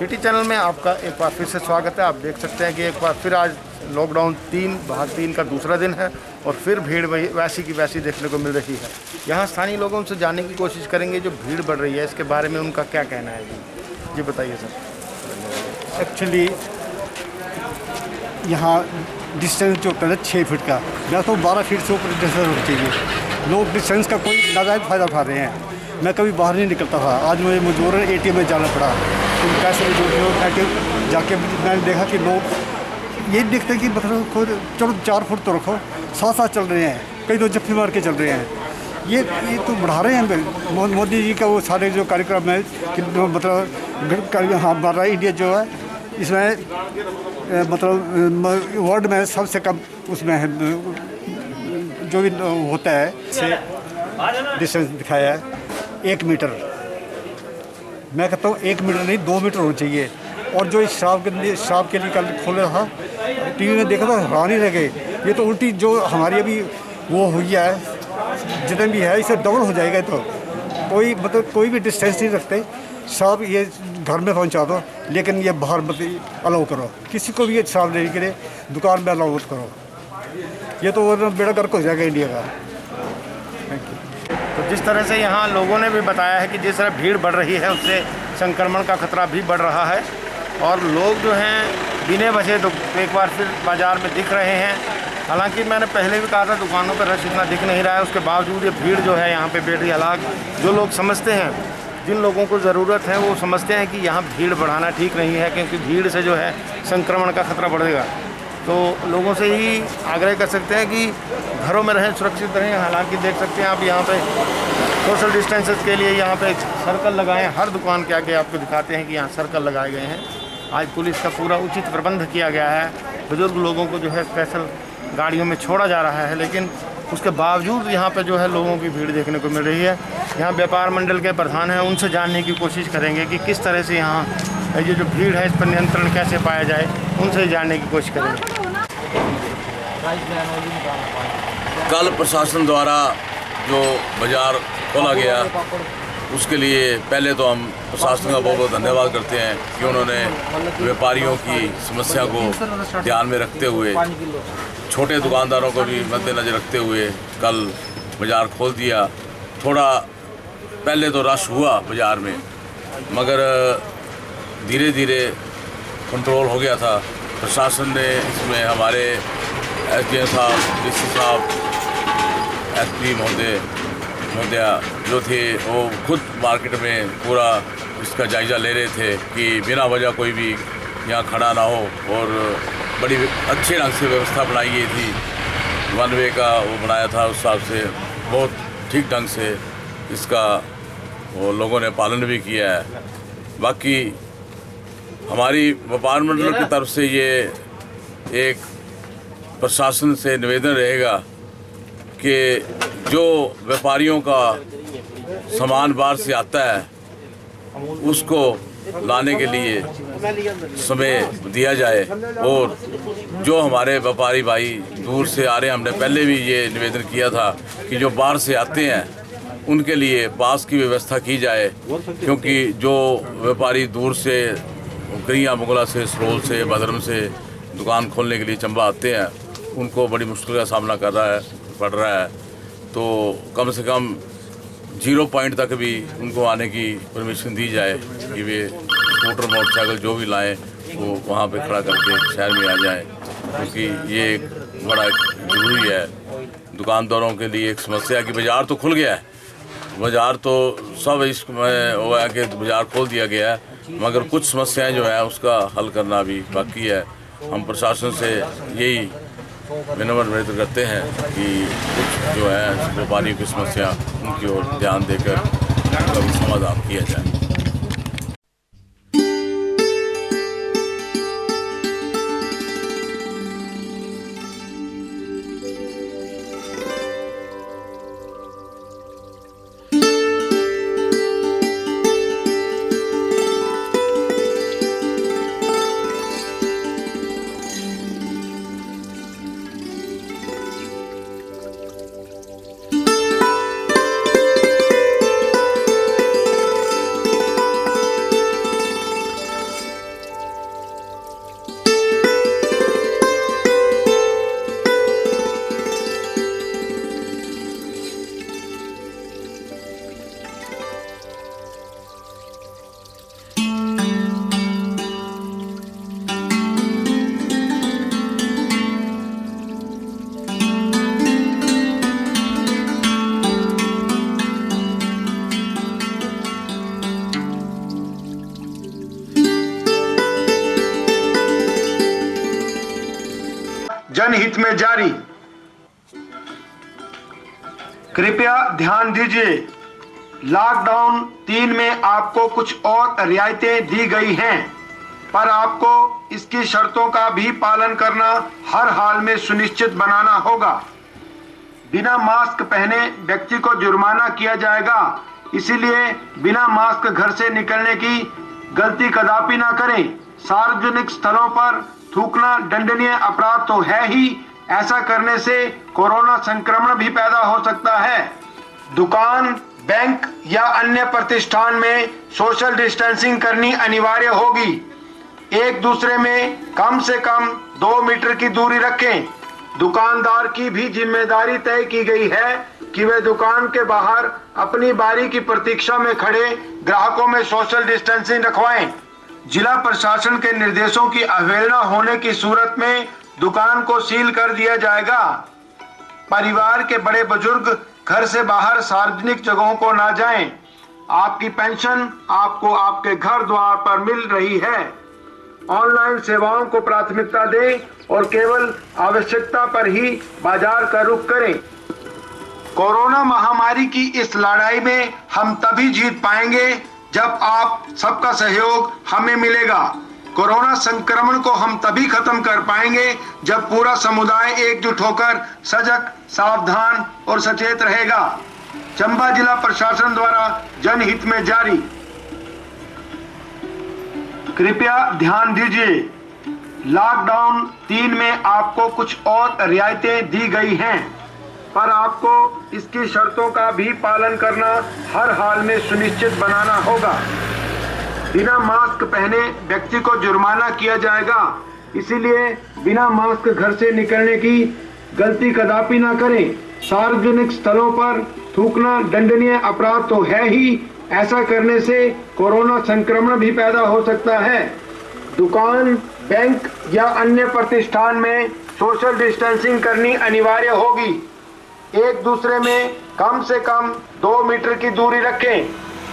City channel में आपका एक बार फिर से स्वागत है। आप देख सकते हैं कि एक बार फिर आज लॉकडाउन भाग 3 का दूसरा दिन है और फिर भीड़ वैसी की वैसी देखने को मिल रही है। यहाँ स्थानीय लोगों से जानने की कोशिश करेंगे जो भीड़ बढ़ रही है इसके बारे में उनका क्या कहना है। जी बताइए सर। एक्चुअली यहाँ डिस्टेंस जो होता है 6 फीट का, या तो 12 फीट से ऊपर डिस्टेंस होना चाहिए। लोग डिस्टेंस का कोई नाजायज़ फ़ायदा उठा रहे हैं। मैं कभी बाहर नहीं निकलता था, आज मुझे मजबूरन ATM में जाना पड़ा। तो पैसे ATM जाके मैंने देखा कि लोग ये देखते हैं कि मतलब खुद चलो 4 फुट तो रखो, साथ चल रहे हैं, कई तो जफ्फी मार के चल रहे हैं। ये तो बढ़ा रहे हैं। मोदी जी का वो सारे जो कार्यक्रम है कि मतलब हमारा इंडिया जो है इसमें मतलब वर्ल्ड में सबसे कम उसमें है जो भी होता है से डिस्टेंस दिखाया है 1 मीटर। मैं कहता हूँ 1 मीटर नहीं 2 मीटर होना चाहिए। और जो इस शराब के लिए कल खोला था, टीवी में देखा था, हैरान ही रह गए। ये तो उल्टी जो हमारी अभी वो हुई है जितने भी है इसे डबल हो जाएगा। तो कोई भी डिस्टेंस नहीं रखते, शराब ये घर में पहुंचा दो, लेकिन ये बाहर मत अलाउ करो। किसी को भी ये शराब लेने के लिए दुकान में अलाउ मत करो। ये तो बेड़ा गर्क हो जाएगा इंडिया का। Thank you. तो जिस तरह से यहाँ लोगों ने भी बताया है कि जिस तरह भीड़ बढ़ रही है उससे संक्रमण का खतरा भी बढ़ रहा है और लोग जो हैं बिने वजह तो एक बार फिर बाज़ार में दिख रहे हैं। हालांकि मैंने पहले भी कहा था दुकानों पर रश इतना दिख नहीं रहा है, उसके बावजूद ये भीड़ जो है यहाँ पे बेटी हलाक जो लोग समझते हैं, जिन लोगों को ज़रूरत है वो समझते हैं कि यहाँ भीड़ बढ़ाना ठीक नहीं है क्योंकि भीड़ से जो है संक्रमण का खतरा बढ़ेगा। तो लोगों से ही आग्रह कर सकते हैं कि घरों में रहें, सुरक्षित रहें। हालांकि देख सकते हैं आप यहाँ पे सोशल डिस्टेंसेस के लिए यहाँ पे सर्कल लगाए हैं। हर दुकान के आगे आपको दिखाते हैं कि यहाँ सर्कल लगाए गए हैं। आज पुलिस का पूरा उचित प्रबंध किया गया है। बुजुर्ग लोगों को जो है स्पेशल गाड़ियों में छोड़ा जा रहा है, लेकिन उसके बावजूद यहाँ पे जो है लोगों की भीड़ देखने को मिल रही है। यहाँ व्यापार मंडल के प्रधान हैं, उनसे जानने की कोशिश करेंगे कि किस तरह से यहाँ ये जो भीड़ है इस पर नियंत्रण कैसे पाया जाए, उनसे जानने की कोशिश करेंगे। कल प्रशासन द्वारा जो बाज़ार खोला गया उसके लिए पहले तो हम प्रशासन का बहुत बहुत धन्यवाद करते हैं कि उन्होंने व्यापारियों की समस्या को ध्यान में रखते हुए, छोटे दुकानदारों को भी मद्देनज़र रखते हुए कल बाज़ार खोल दिया। थोड़ा पहले तो रश हुआ बाज़ार में, मगर धीरे धीरे कंट्रोल हो गया था। प्रशासन ने इसमें हमारे SDM साहब, DC साहब, SP महोदया जो थे वो खुद मार्केट में पूरा इसका जायज़ा ले रहे थे कि बिना वजह कोई भी यहाँ खड़ा ना हो, और बड़ी अच्छे ढंग से व्यवस्था बनाई गई थी। 1 वे का वो बनाया था, उस हिसाब से बहुत ठीक ढंग से इसका वो लोगों ने पालन भी किया है। बाकी हमारी व्यापार मंडल की तरफ से ये एक प्रशासन से निवेदन रहेगा कि जो व्यापारियों का सामान बाहर से आता है उसको लाने के लिए समय दिया जाए, और जो हमारे व्यापारी भाई दूर से आ रहे हैं, हमने पहले भी ये निवेदन किया था कि जो बाहर से आते हैं उनके लिए पास की व्यवस्था की जाए, क्योंकि जो व्यापारी दूर से करिया मुगला से, सरोल से, भद्रम से दुकान खोलने के लिए चंबा आते हैं उनको बड़ी मुश्किल का सामना पड़ रहा है। तो कम से कम 0 पॉइंट तक भी उनको आने की परमिशन दी जाए कि वे स्कूटर मोटरसाइकिल जो भी लाएं वो वहाँ पे खड़ा करके शहर में आ जाएं, क्योंकि ये एक बड़ा ज़रूरी है दुकानदारों के लिए। एक समस्या कि बाज़ार तो खुल गया है, बाज़ार तो सब इसमें वो है कि बाज़ार खोल दिया गया है, मगर कुछ समस्याएं जो है उसका हल करना भी बाकी है। हम प्रशासन से यही विनम्र करते हैं कि कुछ जो है व्यापारियों की समस्या उनकी ओर ध्यान देकर उनका समाधान किया जाए। जनहित में जारी। कृपया ध्यान दीजिए, लॉकडाउन 3 में आपको कुछ और रियायतें दी गई हैं, पर आपको इसकी शर्तों का भी पालन करना हर हाल में सुनिश्चित बनाना होगा। बिना मास्क पहने व्यक्ति को जुर्माना किया जाएगा, इसीलिए बिना मास्क घर से निकलने की गलती कदापि ना करें। सार्वजनिक स्थलों पर थूकना दंडनीय अपराध तो है ही, ऐसा करने से कोरोना संक्रमण भी पैदा हो सकता है। दुकान, बैंक या अन्य प्रतिष्ठान में सोशल डिस्टेंसिंग करनी अनिवार्य होगी। एक दूसरे में कम से कम 2 मीटर की दूरी रखें। दुकानदार की भी जिम्मेदारी तय की गई है कि वे दुकान के बाहर अपनी बारी की प्रतीक्षा में खड़े ग्राहकों में सोशल डिस्टेंसिंग रखवाएं। जिला प्रशासन के निर्देशों की अवहेलना होने की सूरत में दुकान को सील कर दिया जाएगा। परिवार के बड़े बुजुर्ग घर से बाहर सार्वजनिक जगहों को ना जाएं। आपकी पेंशन आपको आपके घर द्वार पर मिल रही है। ऑनलाइन सेवाओं को प्राथमिकता दें और केवल आवश्यकता पर ही बाजार का रुख करें। कोरोना महामारी की इस लड़ाई में हम तभी जीत पाएंगे जब आप सबका सहयोग हमें मिलेगा। कोरोना संक्रमण को हम तभी खत्म कर पाएंगे जब पूरा समुदाय एकजुट होकर सजग, सावधान और सचेत रहेगा। चंबा जिला प्रशासन द्वारा जनहित में जारी। कृपया ध्यान दीजिए, लॉकडाउन 3 में आपको कुछ और रियायतें दी गई हैं, पर आपको इसकी शर्तों का भी पालन करना हर हाल में सुनिश्चित बनाना होगा। बिना मास्क पहने व्यक्ति को जुर्माना किया जाएगा, इसीलिए बिना मास्क घर से निकलने की गलती कदापि ना करें। सार्वजनिक स्थलों पर थूकना दंडनीय अपराध तो है ही, ऐसा करने से कोरोना संक्रमण भी पैदा हो सकता है। दुकान, बैंक या अन्य प्रतिष्ठान में सोशल डिस्टेंसिंग करनी अनिवार्य होगी। एक दूसरे में कम से कम 2 मीटर की दूरी रखें।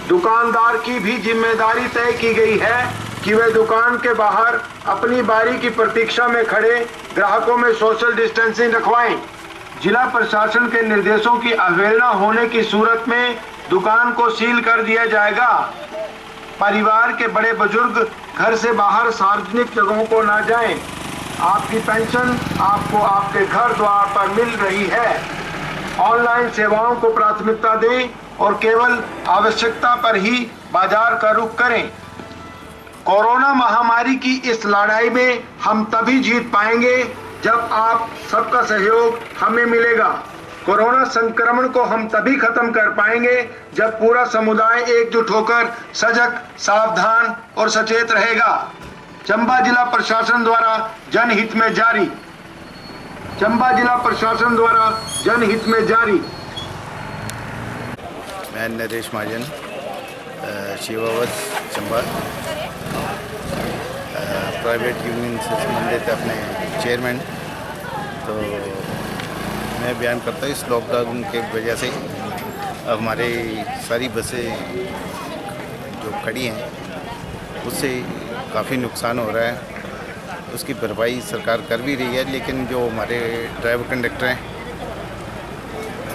दुकानदार की भी जिम्मेदारी तय की गई है कि वे दुकान के बाहर अपनी बारी की प्रतीक्षा में खड़े ग्राहकों में सोशल डिस्टेंसिंग रखवाएं। जिला प्रशासन के निर्देशों की अवहेलना होने की सूरत में दुकान को सील कर दिया जाएगा। परिवार के बड़े बुजुर्ग घर से बाहर सार्वजनिक जगहों को ना जाएं। आपकी पेंशन आपको आपके घर द्वार पर मिल रही है। ऑनलाइन सेवाओं को प्राथमिकता दें और केवल आवश्यकता पर ही बाजार का रुख करें। कोरोना महामारी की इस लड़ाई में हम तभी जीत पाएंगे जब आप सबका सहयोग हमें मिलेगा। कोरोना संक्रमण को हम तभी खत्म कर पाएंगे जब पूरा समुदाय एकजुट होकर सजग, सावधान और सचेत रहेगा। चंबा जिला प्रशासन द्वारा जनहित में जारी। चंबा जिला प्रशासन द्वारा जनहित में जारी। मैं नरेश महाजन, शिवावत चंबा, प्राइवेट यूनियन से संबंधित अपने चेयरमैन। तो मैं बयान करता हूँ, इस लॉकडाउन के वजह से हमारे सारी बसें जो खड़ी हैं उससे काफ़ी नुकसान हो रहा है। उसकी भरपाई सरकार कर भी रही है, लेकिन जो हमारे ड्राइवर कंडक्टर हैं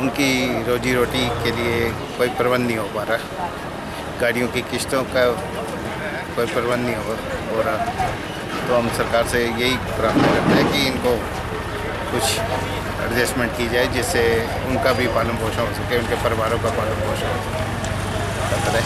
उनकी रोजी रोटी के लिए कोई प्रबंध नहीं हो पा रहा। गाड़ियों की किस्तों का कोई प्रबंध नहीं हो रहा। तो हम सरकार से यही प्रार्थना करते हैं कि इनको कुछ एडजस्टमेंट की जाए, जिससे उनका भी पालन पोषण हो सके, उनके परिवारों का पालन पोषण हो सके।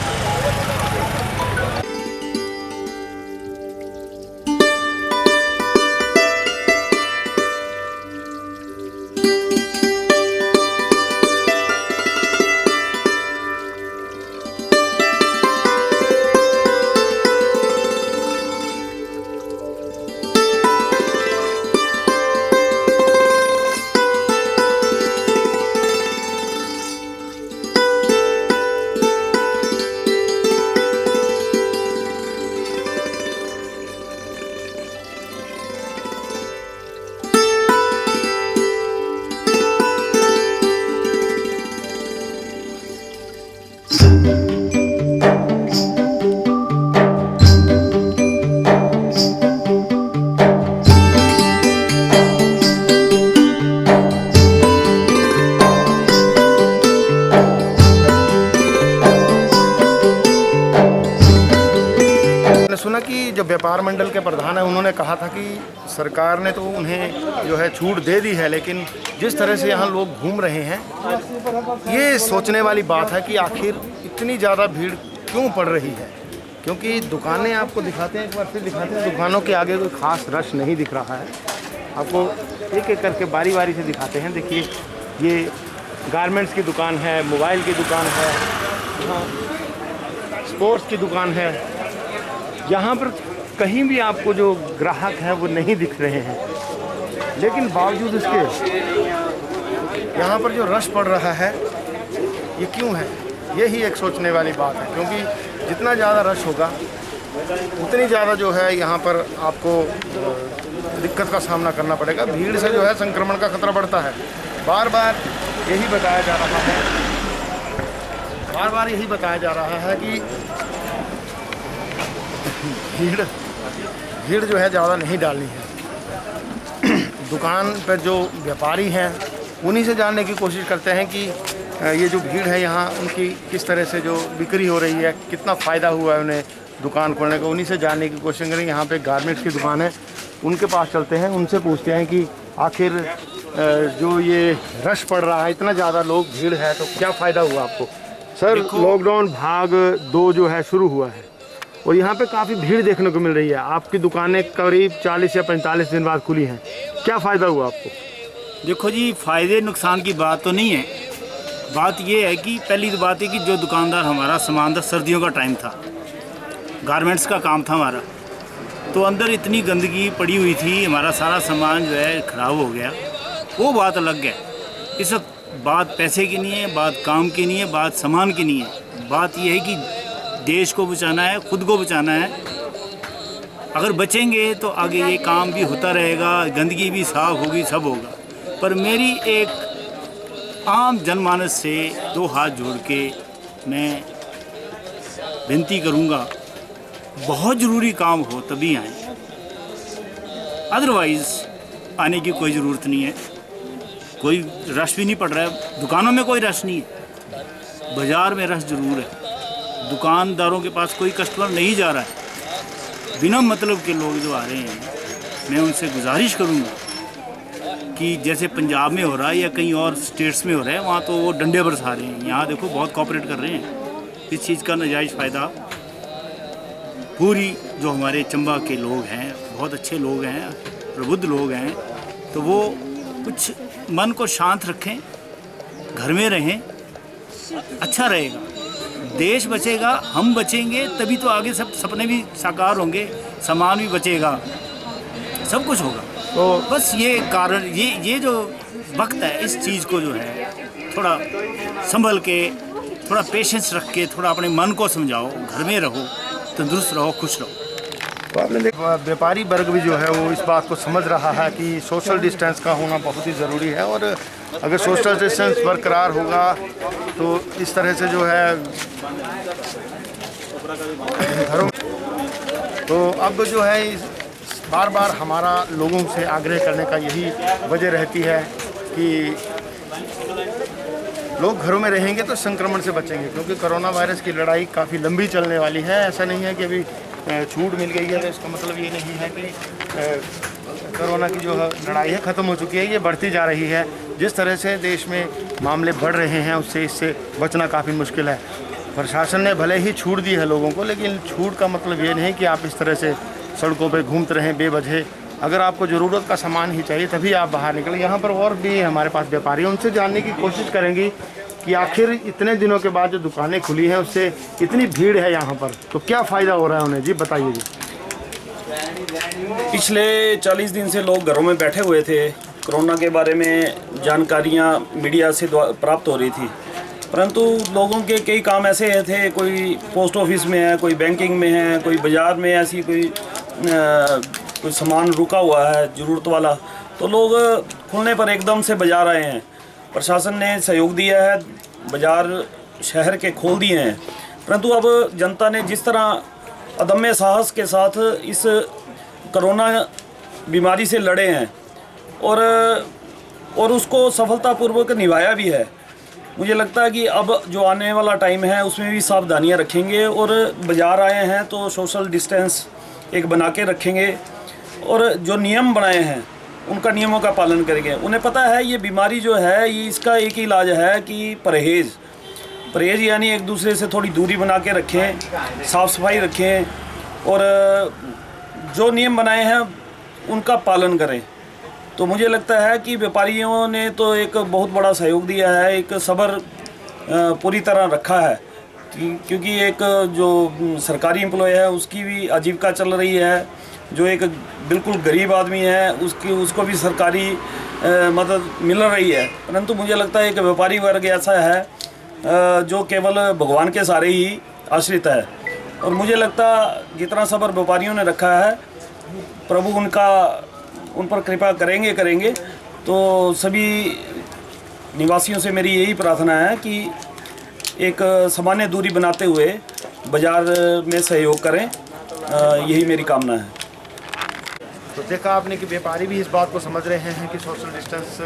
मैंने सुना कि जो व्यापार मंडल के प्रधान हैं उन्होंने कहा था कि सरकार ने तो उन्हें जो है छूट दे दी है, लेकिन जिस तरह से यहाँ लोग घूम रहे हैं ये सोचने वाली बात है कि आखिर इतनी ज़्यादा भीड़ क्यों पड़ रही है। क्योंकि दुकानें आपको दिखाते हैं, एक बार फिर दिखाते हैं, दुकानों के आगे कोई ख़ास रश नहीं दिख रहा है। आपको एक एक करके बारी बारी से दिखाते हैं। देखिए ये गारमेंट्स की दुकान है, मोबाइल की दुकान है, यहाँ स्पोर्ट्स की दुकान है। यहाँ पर कहीं भी आपको जो ग्राहक हैं वो नहीं दिख रहे हैं, लेकिन बावजूद इसके यहाँ पर जो रश पड़ रहा है ये क्यों है, यही एक सोचने वाली बात है। क्योंकि जितना ज़्यादा रश होगा उतनी ज़्यादा जो है यहाँ पर आपको दिक्कत का सामना करना पड़ेगा। भीड़ से जो है संक्रमण का खतरा बढ़ता है। बार बार यही बताया जा रहा है, बार बार यही बताया जा रहा है कि भीड़ जो है ज़्यादा नहीं डालनी है। दुकान पर जो व्यापारी हैं उन्हीं से जानने की कोशिश करते हैं कि ये जो भीड़ है यहाँ उनकी किस तरह से जो बिक्री हो रही है, कितना फ़ायदा हुआ है उन्हें दुकान खोलने का, उन्हीं से जानने की कोशिश करें। यहाँ पे गारमेंट्स की दुकान है, उनके पास चलते हैं, उनसे पूछते हैं कि आखिर जो ये रश पड़ रहा है, इतना ज़्यादा लोग भीड़ है, तो क्या फ़ायदा हुआ आपको? सर लॉकडाउन भाग 2 जो है शुरू हुआ है और यहाँ पे काफ़ी भीड़ देखने को मिल रही है। आपकी दुकानें करीब 40 या 45 दिन बाद खुली हैं, क्या फ़ायदा हुआ आपको? देखो जी, फ़ायदे नुकसान की बात तो नहीं है। बात ये है कि पहली तो बात है कि जो दुकानदार हमारा सामान था, सर्दियों का टाइम था, गारमेंट्स का काम था हमारा, तो अंदर इतनी गंदगी पड़ी हुई थी, हमारा सारा सामान जो है ख़राब हो गया। वो बात अलग है। इस वक्त बात पैसे की नहीं है, बात काम की नहीं है, बात सामान की नहीं है। बात ये है कि देश को बचाना है, खुद को बचाना है। अगर बचेंगे तो आगे ये काम भी होता रहेगा, गंदगी भी साफ़ होगी, सब होगा। पर मेरी एक आम जनमानस से 2 हाथ जोड़ के मैं विनती करूंगा, बहुत ज़रूरी काम हो तभी आएँ, अदरवाइज़ आने की कोई ज़रूरत नहीं है। कोई रश भी नहीं पड़ रहा है, दुकानों में कोई रश नहीं है, बाज़ार में रश ज़रूर है। दुकानदारों के पास कोई कस्टमर नहीं जा रहा है, बिना मतलब के लोग जो आ रहे हैं। मैं उनसे गुजारिश करूंगा कि जैसे पंजाब में हो रहा है या कहीं और स्टेट्स में हो रहा है, वहाँ तो वो डंडे बरसा रहे हैं, यहाँ देखो बहुत कोऑपरेट कर रहे हैं। इस चीज़ का नाजायज़ फ़ायदा पूरी जो हमारे चंबा के लोग हैं, बहुत अच्छे लोग हैं, प्रबुद्ध लोग हैं, तो वो कुछ मन को शांत रखें, घर में रहें, अच्छा रहेगा। देश बचेगा, हम बचेंगे, तभी तो आगे सब सपने भी साकार होंगे, सामान भी बचेगा, सब कुछ होगा। तो बस ये कारण, ये जो वक्त है, इस चीज़ को जो है थोड़ा संभल के, थोड़ा पेशेंस रख के, थोड़ा अपने मन को समझाओ, घर में रहो, तंदुरुस्त रहो, खुश रहो। तो आपने देखा व्यापारी वर्ग भी जो है वो इस बात को समझ रहा है कि सोशल डिस्टेंस का होना बहुत ही ज़रूरी है, और अगर सोशल डिस्टेंस बरकरार होगा तो इस तरह से जो है घरों, तो अब जो है बार बार हमारा लोगों से आग्रह करने का यही वजह रहती है कि लोग घरों में रहेंगे तो संक्रमण से बचेंगे। क्योंकि कोरोना वायरस की लड़ाई काफ़ी लंबी चलने वाली है। ऐसा नहीं है कि अभी छूट मिल गई है तो इसका मतलब ये नहीं है कि कोरोना की जो लड़ाई है ख़त्म हो चुकी है, ये बढ़ती जा रही है। जिस तरह से देश में मामले बढ़ रहे हैं उससे इससे बचना काफ़ी मुश्किल है। प्रशासन ने भले ही छूट दी है लोगों को, लेकिन छूट का मतलब ये नहीं कि आप इस तरह से सड़कों पे घूमते रहें बेवजह। अगर आपको ज़रूरत का सामान ही चाहिए तभी आप बाहर निकलें। यहाँ पर और भी हमारे पास व्यापारी हैं, उनसे जानने की कोशिश करेंगे कि आखिर इतने दिनों के बाद जो दुकानें खुली हैं उससे इतनी भीड़ है यहाँ पर, तो क्या फ़ायदा हो रहा है उन्हें? जी बताइए जी। पिछले 40 दिन से लोग घरों में बैठे हुए थे। कोरोना के बारे में जानकारियाँ मीडिया से प्राप्त हो रही थी, परंतु लोगों के कई काम ऐसे थे, कोई पोस्ट ऑफिस में है, कोई बैंकिंग में है, कोई बाज़ार में ऐसी कोई सामान रुका हुआ है ज़रूरत वाला, तो लोग खुलने पर एकदम से बाज़ार आए हैं। प्रशासन ने सहयोग दिया है, बाज़ार शहर के खोल दिए हैं, परंतु अब जनता ने जिस तरह अदम्य साहस के साथ इस कोरोना बीमारी से लड़े हैं और उसको सफलतापूर्वक निभाया भी है, मुझे लगता है कि अब जो आने वाला टाइम है उसमें भी सावधानियां रखेंगे और बाज़ार आए हैं तो सोशल डिस्टेंस एक बना के रखेंगे और जो नियम बनाए हैं उनका नियमों का पालन करेंगे। उन्हें पता है ये बीमारी जो है ये इसका एक ही इलाज है कि परहेज़ यानी एक दूसरे से थोड़ी दूरी बना के रखें, साफ़ सफाई रखें और जो नियम बनाए हैं उनका पालन करें। तो मुझे लगता है कि व्यापारियों ने तो एक बहुत बड़ा सहयोग दिया है, एक सब्र पूरी तरह रखा है क्योंकि एक जो सरकारी एम्प्लॉय है उसकी भी आजीविका चल रही है, जो एक बिल्कुल गरीब आदमी है उसको भी सरकारी मदद मिल रही है। परंतु मुझे लगता है कि व्यापारी वर्ग ऐसा है जो केवल भगवान के सहारे ही आश्रित है और मुझे लगता जितना सब्र व्यापारियों ने रखा है प्रभु उन पर कृपा करेंगे। तो सभी निवासियों से मेरी यही प्रार्थना है कि एक सामान्य दूरी बनाते हुए बाज़ार में सहयोग करें, यही मेरी कामना है। तो देखा आपने कि व्यापारी भी इस बात को समझ रहे हैं कि सोशल डिस्टेंस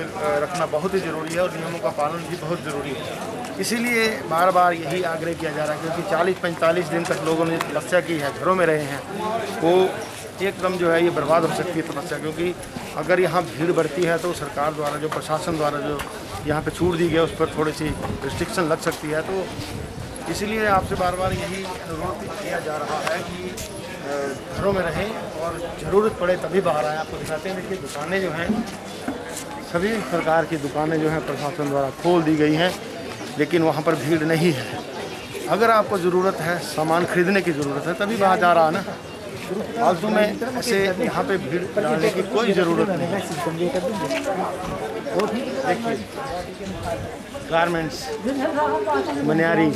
रखना बहुत ही ज़रूरी है और नियमों का पालन भी बहुत ज़रूरी है। इसीलिए बार बार यही आग्रह किया जा रहा है क्योंकि 40-45 दिन तक लोगों ने तपस्या की है, घरों में रहे हैं, वो एकदम जो है ये बर्बाद हो सकती है तपस्या। क्योंकि अगर यहाँ भीड़ बढ़ती है तो सरकार द्वारा जो प्रशासन द्वारा जो यहाँ पे छूट दी गई उस पर थोड़ी सी रिस्ट्रिक्शन लग सकती है। तो इसीलिए आपसे बार बार यही अनुरोध किया जा रहा है कि घरों में रहें और ज़रूरत पड़े तभी बाहर आएँ। आपको दिखाते हैं, देखिए दुकानें जो हैं सभी प्रकार की दुकानें जो हैं प्रशासन द्वारा खोल दी गई हैं, लेकिन वहाँ पर भीड़ नहीं है। अगर आपको ज़रूरत है, सामान खरीदने की ज़रूरत है तभी बाहर जा रहा है ना, फालतू में ऐसे यहाँ पे भीड़ लगाने की कोई ज़रूरत नहीं है। देखिए गारमेंट्स, मनियारी,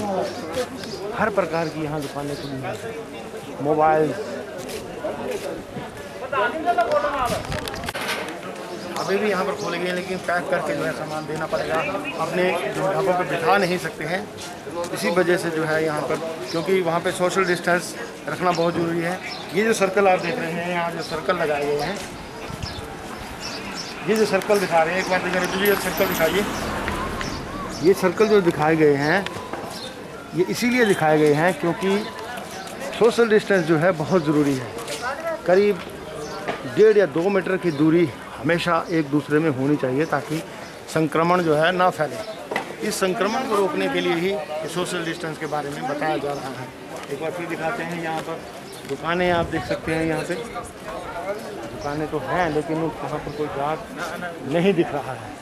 हर प्रकार की यहाँ दुकानें खुली हैं, मोबाइल। अभी भी यहाँ पर खोले गए हैं लेकिन पैक करके जो है सामान देना पड़ेगा, अपने जो ढाबों पे बिठा नहीं सकते हैं। इसी वजह से जो है यहाँ पर, क्योंकि वहाँ पे सोशल डिस्टेंस रखना बहुत ज़रूरी है। ये जो सर्कल आप देख रहे हैं, यहाँ जो सर्कल लगाए गए हैं, ये जो सर्कल दिखा रहे हैं, एक बार दिखा रहे ये सर्कल दिखाइए। ये सर्कल जो दिखाए गए हैं ये इसीलिए दिखाए गए हैं क्योंकि सोशल डिस्टेंस जो है बहुत ज़रूरी है। करीब 1.5 या 2 मीटर की दूरी हमेशा एक दूसरे में होनी चाहिए ताकि संक्रमण जो है ना फैले। इस संक्रमण को रोकने के लिए ही सोशल डिस्टेंस के बारे में बताया जा रहा है। एक बार फिर दिखाते हैं, यहाँ पर दुकानें आप देख सकते हैं, यहाँ पे दुकानें तो हैं लेकिन वहाँ पर कोई ग्राहक नहीं दिख रहा है,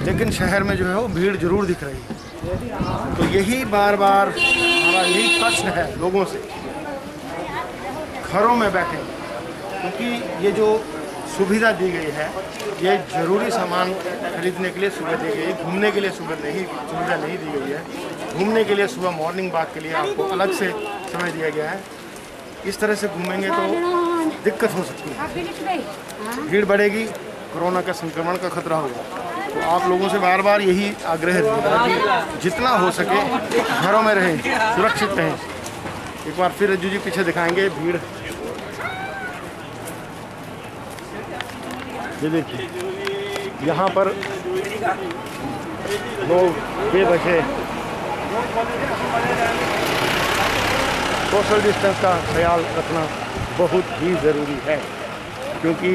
लेकिन शहर में जो है वो भीड़ जरूर दिख रही है। तो यही बार बार हमारा यही प्रश्न है लोगों से, घरों में बैठे, क्योंकि ये जो सुविधा दी गई है ये ज़रूरी सामान खरीदने के लिए सुविधा दी गई है, घूमने के लिए सुविधा नहीं दी गई है। घूमने के लिए सुबह मॉर्निंग वॉक के लिए आपको अलग से समय दिया गया है। इस तरह से घूमेंगे तो दिक्कत हो सकती है, भीड़ बढ़ेगी, कोरोना का संक्रमण का खतरा होगा। तो आप लोगों से बार बार यही आग्रह रहेगा कि जितना हो सके घरों में रहें, सुरक्षित रहें। एक बार फिर रज्जू जी पीछे दिखाएंगे भीड़, ये देखिए यहाँ पर लोग बेवजह सोशल डिस्टेंस का ख्याल रखना बहुत ही ज़रूरी है, क्योंकि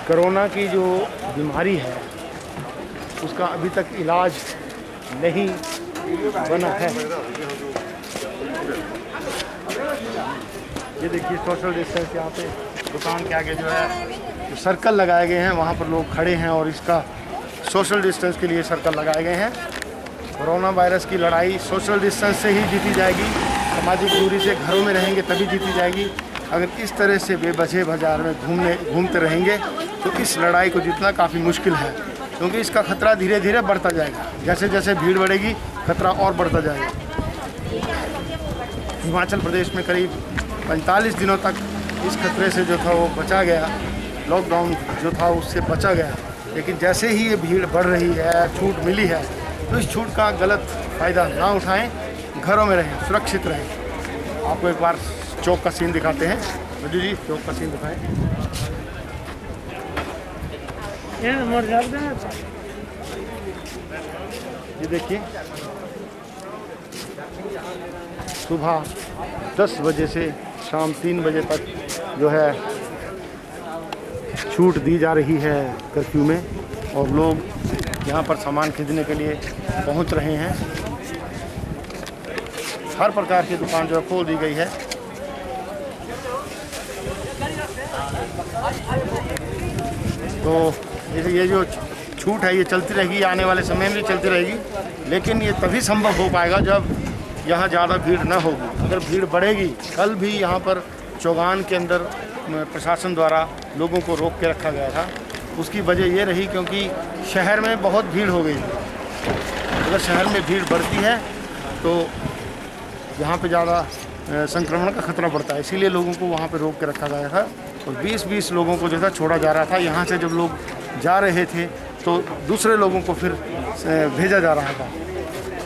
कोरोना की जो बीमारी है उसका अभी तक इलाज नहीं बना है। ये देखिए सोशल डिस्टेंस, यहाँ पे दुकान के आगे जो है तो सर्कल लगाए गए हैं, वहाँ पर लोग खड़े हैं और इसका सोशल डिस्टेंस के लिए सर्कल लगाए गए हैं। कोरोना वायरस की लड़ाई सोशल डिस्टेंस से ही जीती जाएगी, सामाजिक दूरी से घरों में रहेंगे तभी जीती जाएगी। अगर इस तरह से बेवजह बाज़ार में घूमते रहेंगे तो इस लड़ाई को जीतना काफ़ी मुश्किल है, क्योंकि इसका खतरा धीरे धीरे बढ़ता जाएगा। जैसे जैसे भीड़ बढ़ेगी खतरा और बढ़ता जाएगा। हिमाचल प्रदेश में करीब 45 दिनों तक इस खतरे से जो था वो बचा गया, लॉकडाउन जो था उससे बचा गया। लेकिन जैसे ही ये भीड़ बढ़ रही है, छूट मिली है, तो इस छूट का गलत फ़ायदा ना उठाएं, घरों में रहें, सुरक्षित रहें। आपको एक बार चौक का सीन दिखाते हैं। रजू जी चौक का सीन दिखाएं। ये देखिए सुबह 10 बजे से शाम 3 बजे तक जो है छूट दी जा रही है कर्फ्यू में, और लोग यहाँ पर सामान खरीदने के लिए पहुँच रहे हैं। हर प्रकार की दुकान जो है खोल दी गई है। तो ये जो छूट है ये चलती रहेगी, आने वाले समय में भी चलती रहेगी, लेकिन ये तभी संभव हो पाएगा जब यहाँ ज़्यादा भीड़ न होगी। अगर भीड़ बढ़ेगी, कल भी यहाँ पर चौगान के अंदर प्रशासन द्वारा लोगों को रोक के रखा गया था। उसकी वजह ये रही क्योंकि शहर में बहुत भीड़ हो गई। अगर शहर में भीड़ बढ़ती है तो यहाँ पे ज़्यादा संक्रमण का खतरा बढ़ता है, इसीलिए लोगों को वहाँ पे रोक के रखा गया था। और 20-20 लोगों को जो था छोड़ा जा रहा था। यहाँ से जब लोग जा रहे थे तो दूसरे लोगों को फिर भेजा जा रहा था।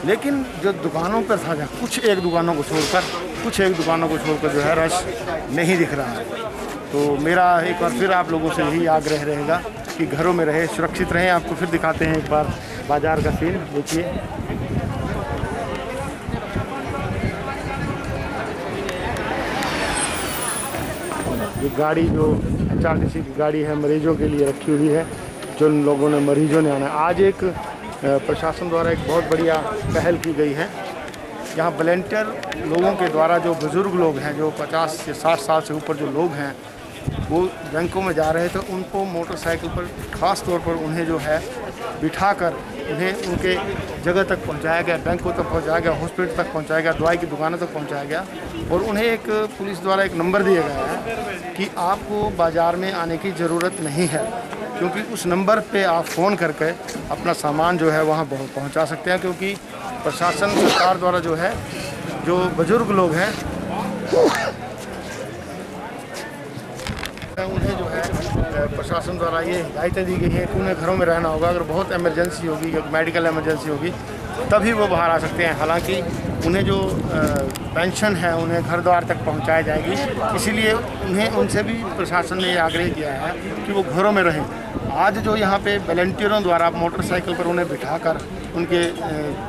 लेकिन जो दुकानों पर था, कुछ एक दुकानों को छोड़कर जो है रश नहीं दिख रहा है। तो मेरा एक बार फिर आप लोगों से यही आग्रह रहेगा कि घरों में रहे, सुरक्षित रहें। आपको फिर दिखाते हैं एक बार बाज़ार का सीन। देखिए ये गाड़ी जो HRTC की गाड़ी है मरीजों के लिए रखी हुई है, जो लोगों ने मरीजों ने आना है। आज एक प्रशासन द्वारा एक बहुत बढ़िया पहल की गई है। यहाँ वॉलंटियर लोगों के द्वारा जो बुज़ुर्ग लोग हैं, जो 50 से 60 साल से ऊपर जो लोग हैं, वो बैंकों में जा रहे थे, उनको मोटरसाइकिल पर ख़ास तौर पर उन्हें जो है बिठाकर उन्हें उनके जगह तक पहुंचाया गया, बैंकों तक पहुंचाया गया, हॉस्पिटल तक पहुंचाया गया, दवाई की दुकानों तक पहुंचाया गया। और उन्हें एक पुलिस द्वारा एक नंबर दिया गया है कि आपको बाज़ार में आने की ज़रूरत नहीं है, क्योंकि उस नंबर पे आप फ़ोन करके अपना सामान जो है वहाँ पहुँचा सकते हैं। क्योंकि प्रशासन सरकार द्वारा जो है, जो बुज़ुर्ग लोग हैं उन्हें जो है प्रशासन द्वारा ये हिदायतें दी गई हैं कि उन्हें घरों में रहना होगा। अगर बहुत इमरजेंसी होगी या मेडिकल इमरजेंसी होगी तभी वो बाहर आ सकते हैं। हालांकि उन्हें जो पेंशन है उन्हें घर द्वार तक पहुंचाई जाएगी, इसीलिए उनसे भी प्रशासन ने ये आग्रह किया है कि वो घरों में रहें। आज जो यहाँ पे वॉलंटियरों द्वारा मोटरसाइकिल पर उन्हें बिठाकर उनके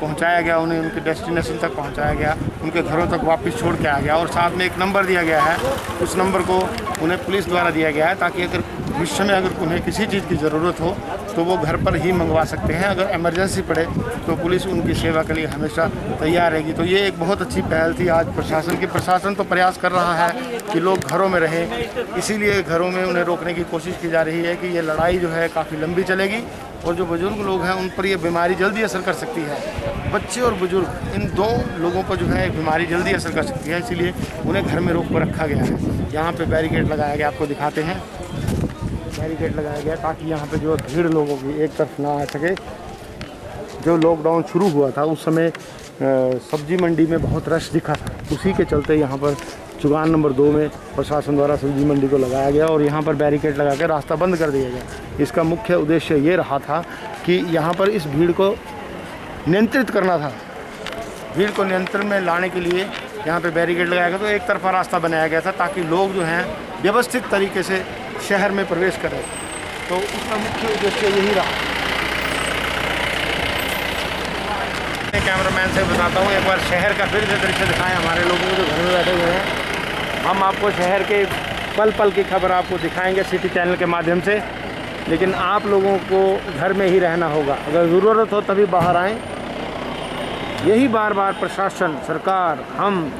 पहुंचाया गया, उन्हें उनके डेस्टिनेशन तक पहुंचाया गया, उनके घरों तक वापस छोड़ के आ गया। और साथ में एक नंबर दिया गया है, उस नंबर को उन्हें पुलिस द्वारा दिया गया है ताकि अगर भविष्य में अगर उन्हें किसी चीज़ की ज़रूरत हो तो वो घर पर ही मंगवा सकते हैं। अगर इमरजेंसी पड़े तो पुलिस उनकी सेवा के लिए हमेशा तैयार रहेगी। तो ये एक बहुत अच्छी पहल थी आज प्रशासन तो प्रयास कर रहा है कि लोग घरों में रहें, इसीलिए घरों में उन्हें रोकने की कोशिश की जा रही है कि ये लड़ाई जो है काफ़ी लंबी चलेगी और जो बुज़ुर्ग लोग हैं उन पर ये बीमारी जल्दी असर कर सकती है। बच्चे और बुज़ुर्ग इन दो लोगों पर जो है बीमारी जल्दी असर कर सकती है, इसीलिए उन्हें घर में रोक कर रखा गया है। यहाँ पे बैरिकेड लगाया गया, आपको दिखाते हैं, बैरिकेड लगाया गया ताकि यहाँ पे जो भीड़ लोगों की एक तरफ ना आ सके। जो लॉकडाउन शुरू हुआ था उस समय सब्जी मंडी में बहुत रश दिखा था, उसी के चलते यहाँ पर चौगान नंबर 2 में प्रशासन द्वारा सब्जी मंडी को लगाया गया और यहाँ पर बैरिकेड लगा के रास्ता बंद कर दिया गया। इसका मुख्य उद्देश्य ये रहा था कि यहाँ पर इस भीड़ को नियंत्रित करना था। भीड़ को नियंत्रण में लाने के लिए यहाँ पे बैरिकेड लगाया गया, तो एक तरफा रास्ता बनाया गया था ताकि लोग जो हैं व्यवस्थित तरीके से शहर में प्रवेश करें। तो उसका मुख्य उद्देश्य यही रहा। मैं कैमरामैन से बताता हूँ, एक बार शहर का फिर से दृश्य दिखाएं हमारे लोगों को जो घर में बैठे हुए हैं। हम आपको शहर के पल पल की खबर आपको दिखाएंगे सिटी चैनल के माध्यम से, लेकिन आप लोगों को घर में ही रहना होगा। अगर ज़रूरत हो तभी बाहर आएँ। यही बार बार प्रशासन, सरकार, हम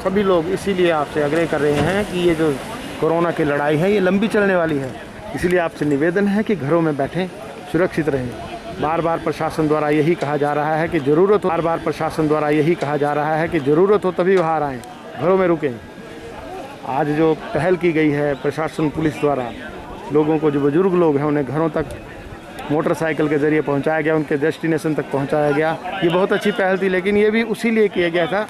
सभी लोग इसीलिए आपसे आग्रह कर रहे हैं कि ये जो कोरोना की लड़ाई है ये लंबी चलने वाली है, इसलिए आपसे निवेदन है कि घरों में बैठें, सुरक्षित रहें। बार बार प्रशासन द्वारा यही कहा जा रहा है कि ज़रूरत हो तभी बाहर आएँ, घरों में रुकें। आज जो पहल की गई है प्रशासन पुलिस द्वारा, लोगों को जो बुज़ुर्ग लोग हैं उन्हें घरों तक मोटरसाइकिल के ज़रिए पहुंचाया गया, उनके डेस्टिनेशन तक पहुंचाया गया, ये बहुत अच्छी पहल थी। लेकिन ये भी उसी लिए किया गया था।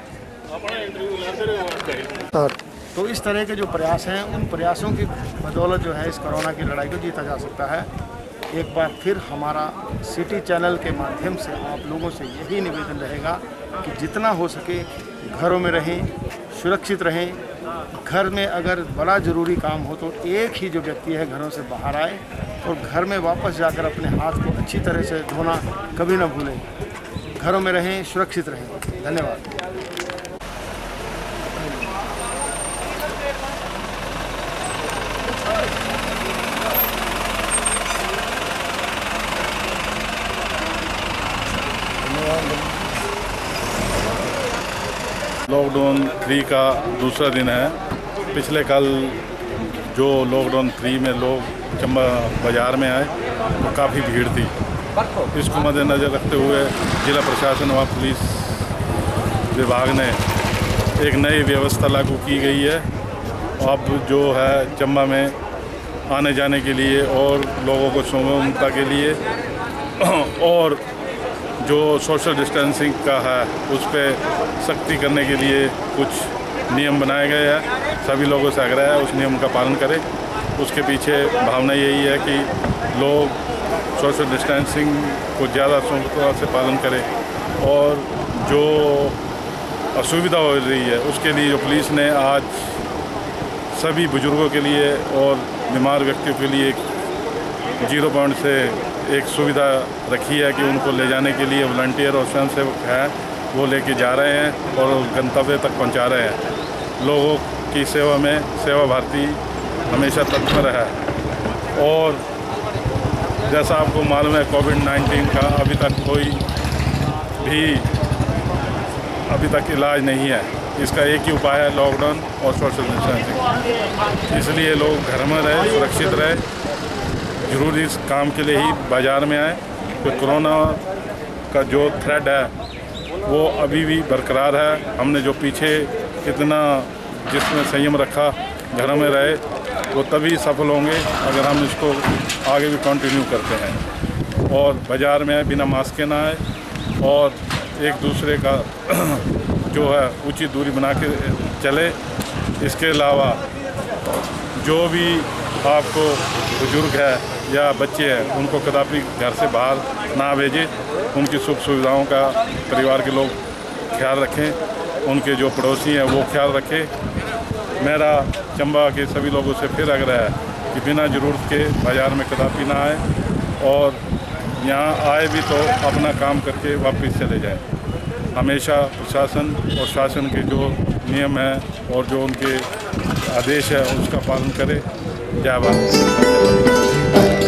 तो इस तरह के जो प्रयास हैं उन प्रयासों की बदौलत जो है इस कोरोना की लड़ाई को जीता जा सकता है। एक बार फिर हमारा सिटी चैनल के माध्यम से आप लोगों से यही निवेदन रहेगा कि जितना हो सके घरों में रहें, सुरक्षित रहें। घर में अगर बड़ा ज़रूरी काम हो तो एक ही जो व्यक्ति है घरों से बाहर आए और घर में वापस जाकर अपने हाथ को अच्छी तरह से धोना कभी ना भूलें। घरों में रहें, सुरक्षित रहें। धन्यवाद। लॉकडाउन 3 का दूसरा दिन है। पिछले कल जो लॉकडाउन 3 में लोग चंबा बाज़ार में आए तो काफ़ी भीड़ थी। इसको मद्देनज़र रखते हुए जिला प्रशासन व पुलिस विभाग ने एक नई व्यवस्था लागू की गई है। अब जो है चंबा में आने जाने के लिए और लोगों को सुगमता के लिए और जो सोशल डिस्टेंसिंग का है उस पर सख्ती करने के लिए कुछ नियम बनाए गए हैं। सभी लोगों से आग्रह है उस नियम का पालन करें। उसके पीछे भावना यही है कि लोग सोशल डिस्टेंसिंग को ज़्यादा सुगमता से पालन करें और जो असुविधा हो रही है उसके लिए जो पुलिस ने आज सभी बुजुर्गों के लिए और बीमार व्यक्तियों के लिए 0 पॉइंट से एक सुविधा रखी है कि उनको ले जाने के लिए वॉलंटियर और स्वयंसेवक हैं वो लेके जा रहे हैं और गंतव्य तक पहुंचा रहे हैं। लोगों की सेवा में सेवा भारती हमेशा तत्पर है और जैसा आपको मालूम है कोविड-19 का अभी तक इलाज नहीं है। इसका एक ही उपाय है लॉकडाउन और सोशल डिस्टेंसिंग। इसलिए लोग घर में रहें, सुरक्षित रहें, ज़रूरी इस काम के लिए ही बाज़ार में आए। तो कोरोना का जो थ्रेट है वो अभी भी बरकरार है। हमने जो पीछे इतना जिसमें संयम रखा, घरों में रहे, वो तभी सफल होंगे अगर हम इसको आगे भी कंटिन्यू करते हैं और बाज़ार में बिना मास्क के ना आए और एक दूसरे का जो है उचित दूरी बना के चले। इसके अलावा जो भी आपको बुजुर्ग है या बच्चे हैं उनको कदापि घर से बाहर ना भेजें। उनकी सुख सुविधाओं का परिवार के लोग ख्याल रखें, उनके जो पड़ोसी हैं वो ख्याल रखें। मेरा चंबा के सभी लोगों से फिर आग्रह है कि बिना ज़रूरत के बाज़ार में कदापि ना आए और यहाँ आए भी तो अपना काम करके वापस चले जाएं। हमेशा प्रशासन और शासन के जो नियम हैं और जो उनके आदेश है उसका पालन करें। जय भारत।